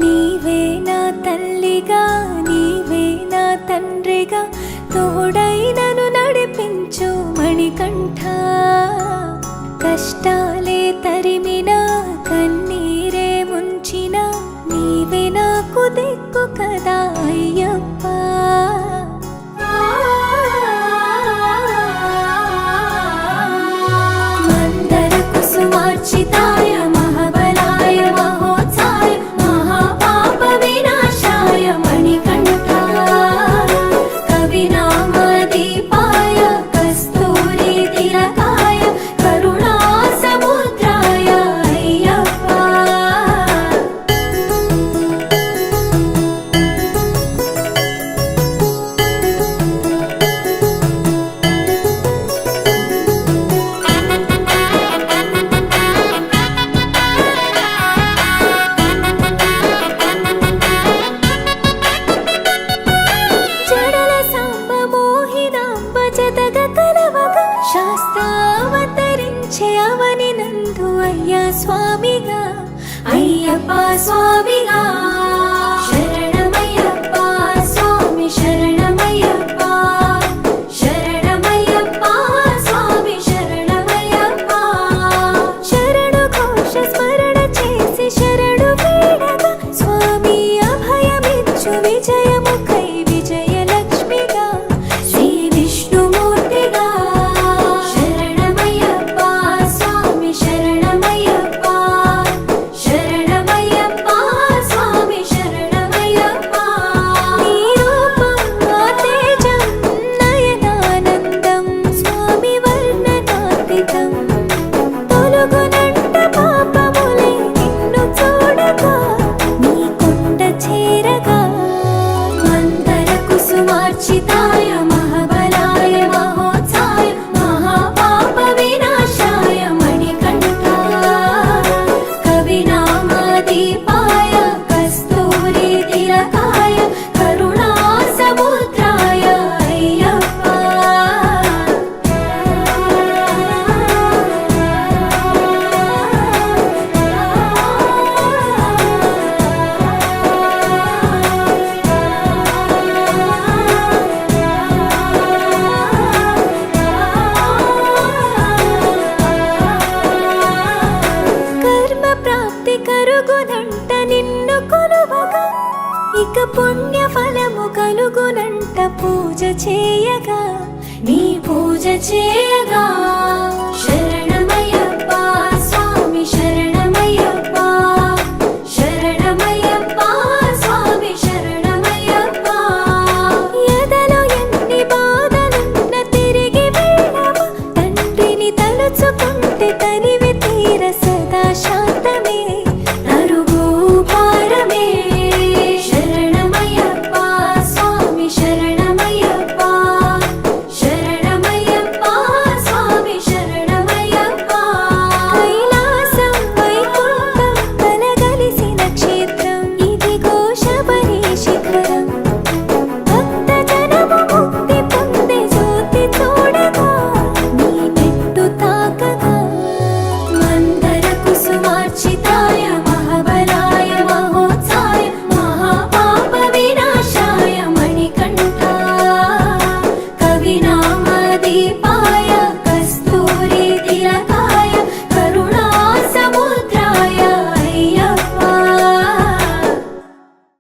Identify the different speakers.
Speaker 1: నీవే నా తల్లిగా నీవే నా తండ్రిగా తోడై నన్ను నడిపించు మణికంఠ. కష్టాలే తరిమినా కన్నీరే ముంచినా నీవే నాకు దిక్కు కదా అయ్యప్ప. మందర కుసుమార్చితాయ మహాబలాయ మహోత్సాయ మహాపాప వినాశాయ మణికంఠ. కవినామదీపాయ కస్తూరి తిలకాయ కరుణా సముద్రాయ అయ్యప్ప. శాస్త్రావతరించే అవని నందు అయ్యా స్వామిగా అయ్యప్ప స్వామిగా. శరణమయ్యప్ప స్వామి శరణమయ్యప్ప శరణమయ్యప్ప స్వామి శరణమయ్యప్ప. శరణు ఘోష స్మరణ చేసి శరణు వీడగా స్వామి అభయమిచ్చు విజయముఖై విజయలక్ష్మిగా శ్రీ విష్ణుమూర్తిగా. శరణమయ్యప్ప స్వామి శరణమయ్యప్ప శరణమయ్యప్ప స్వామి శరణమయ్యప్ప. నీ రూపం తేజం నయనానందం స్వామి వర్ణనాతీతం. తొలగునంట పాపములే నిన్ను చూడగా నీ కొండ చేరగా. మందర కుసుమార్చితాయ మహాబలాయ మహోత్సాయ మహాపాప వినాశాయ మణికంఠ. కవినామదీపాయ కస్తూరి తిలకాయ కరుణా సముద్రాయ అయ్యప్ప. కర్మ ప్రాప్తి కరుగునంట నిన్ను కొలువగా ఇక పుణ్య ఫలము కలుగునంట పూజ చేయగా నీ పూజ చేయగా.